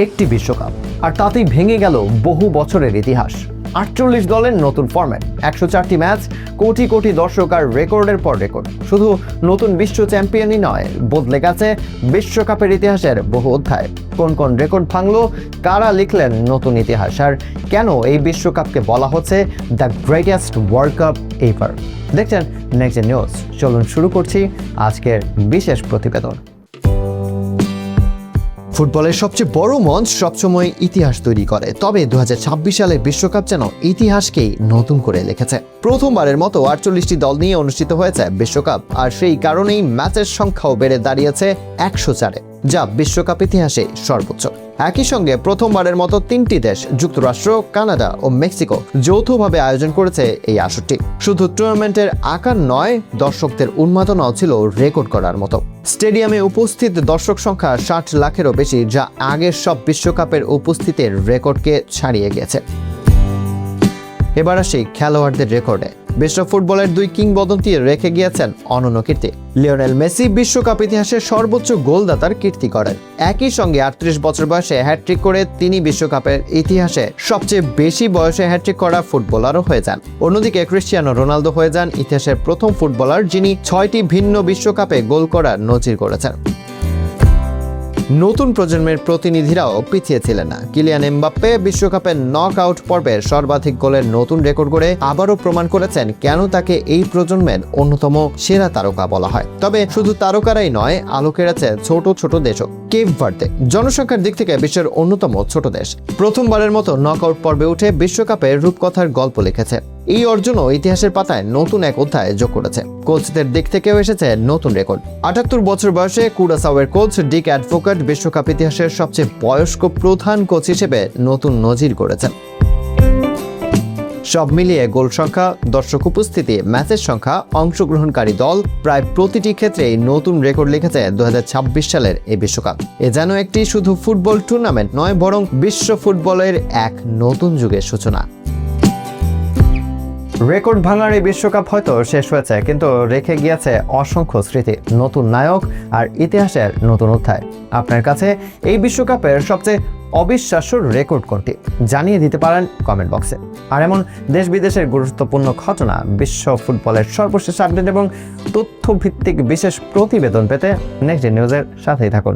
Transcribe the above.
একটি বিশ্বকাপ, আর তাতেই ভেঙে গেল বহু বছরের ইতিহাস। 48 দলের নতুন ফরম্যাট, 104টি ম্যাচ, কোটি কোটি দর্শক আর রেকর্ডের পর রেকর্ড। শুধু নতুন বিশ্ব চ্যাম্পিয়নই নয়, বদলে গেছে বিশ্বকাপের ইতিহাসের বহু অধ্যায়। কোন কোন রেকর্ড ভাঙলো, কারা লিখলেন নতুন ইতিহাস, আর কেন এই বিশ্বকাপকে বলা হচ্ছে the greatest world cup ever. দেখছেন নেক্সট নিউজ। চলুন শুরু করছি আজকের বিশেষ প্রতিবেদন। ফুটবলের সবচেয়ে বড় মঞ্চ সবসময় ইতিহাস তৈরি করে, তবে 2026 সালের বিশ্বকাপ যেন ইতিহাসকেই নতুন করে লিখেছে। প্রথমবারের মতো 48টি দল নিয়ে অনুষ্ঠিত হয়েছে বিশ্বকাপ, আর সেই কারণেই ম্যাচের সংখ্যাও বেড়ে দাঁড়িয়েছে 104-এ, যা বিশ্বকাপ ইতিহাসে সর্বোচ্চ। একই সঙ্গে প্রথমবারের মতো 3টি দেশ, যুক্তরাষ্ট্র, কানাডা ও মেক্সিকো, যৌথভাবে আয়োজন করেছে এই আসরটি। শুধু টুর্নামেন্টের আকার নয়, দর্শকদের উন্মাদনাও ছিল রেকর্ড করার মতো। স্টেডিয়ামে উপস্থিত দর্শক সংখ্যা 60 লাখেরও বেশি, যা আগের সব বিশ্বকাপের উপস্থিতির রেকর্ডকে ছাড়িয়ে গেছে। এবার আসি খেলোয়াড়দের রেকর্ডে। বিশ্ব ফুটবলের দুই কিংবদন্তি রেখে গিয়েছেন অনন্য কীর্তি। লিওনেল মেসি বিশ্বকাপ ইতিহাসের সর্বোচ্চ গোলদাতার কীর্তি করেন। একই সঙ্গে 38 বছর বয়সে হ্যাটট্রিক করে তিনি বিশ্বকাপের ইতিহাসে সবচেয়ে বেশি বয়সে হ্যাটট্রিক করা ফুটবলারও হয়ে যান। অন্যদিকে ক্রিস্টিয়ানো রোনালদো হয়ে যান ইতিহাসের প্রথম ফুটবলার যিনি 6টি ভিন্ন বিশ্বকাপে গোল করার নজির করেছেন। নতুন প্রজন্মের প্রতিনিধিরাও পিছিয়ে ছিলেন না। কিলিয়ান এমবাপ্পে বিশ্বকাপের নক আউট পর্বের সর্বাধিক গোলের নতুন রেকর্ড করে আবারও প্রমাণ করেছেন কেন তাকে এই প্রজন্মের অন্যতম সেরা তারকা বলা হয়। তবে শুধু তারকারাই নয়, আলো কেড়েছে ছোট ছোট দেশও। কেপ ভার্দে জনসংখ্যার দিক থেকে বিশ্বের অন্যতম ছোট দেশ, প্রথমবারের মতো নক আউট পর্বে উঠে বিশ্বকাপের রূপকথার গল্প লিখেছে। এই অর্জনও ইতিহাসের পাতায় নতুন এক অধ্যায় যোগ করেছে। কোচদের দিক থেকেও এসেছে নতুন রেকর্ড। 78 বছর বয়সে কুরাসাওয়ের কোচ ডিক অ্যাডভোকেট বিশ্বকাপ ইতিহাসের সবচেয়ে বয়স্ক প্রধান কোচ হিসেবে নতুন নজির করেছেন। সব মিলিয়ে গোল সংখ্যা, দর্শক উপস্থিতি, ম্যাচের সংখ্যা, অংশগ্রহণকারী দল, প্রায় প্রতিটি ক্ষেত্রেই নতুন রেকর্ড লিখেছে 2026 সালের এই বিশ্বকাপ। এ যেন একটি শুধু ফুটবল টুর্নামেন্ট নয়, বরং বিশ্ব ফুটবলের এক নতুন যুগের সূচনা। রেকর্ড ভাঙার এই বিশ্বকাপ হয়তো শেষ হয়েছে, কিন্তু রেখে গিয়েছে অসংখ্য স্মৃতি, নতুন নায়ক আর ইতিহাসের নতুন অধ্যায়। আপনার কাছে এই বিশ্বকাপের সবচেয়ে অবিশ্বাস্য রেকর্ড কোনটি জানিয়ে দিতে পারেন কমেন্ট বক্সে। আর এমন দেশ বিদেশের গুরুত্বপূর্ণ ঘটনা, বিশ্ব ফুটবলের সর্বশেষ আপডেট এবং তথ্যভিত্তিক বিশেষ প্রতিবেদন পেতে নেক্সট নিউজের সাথেই থাকুন।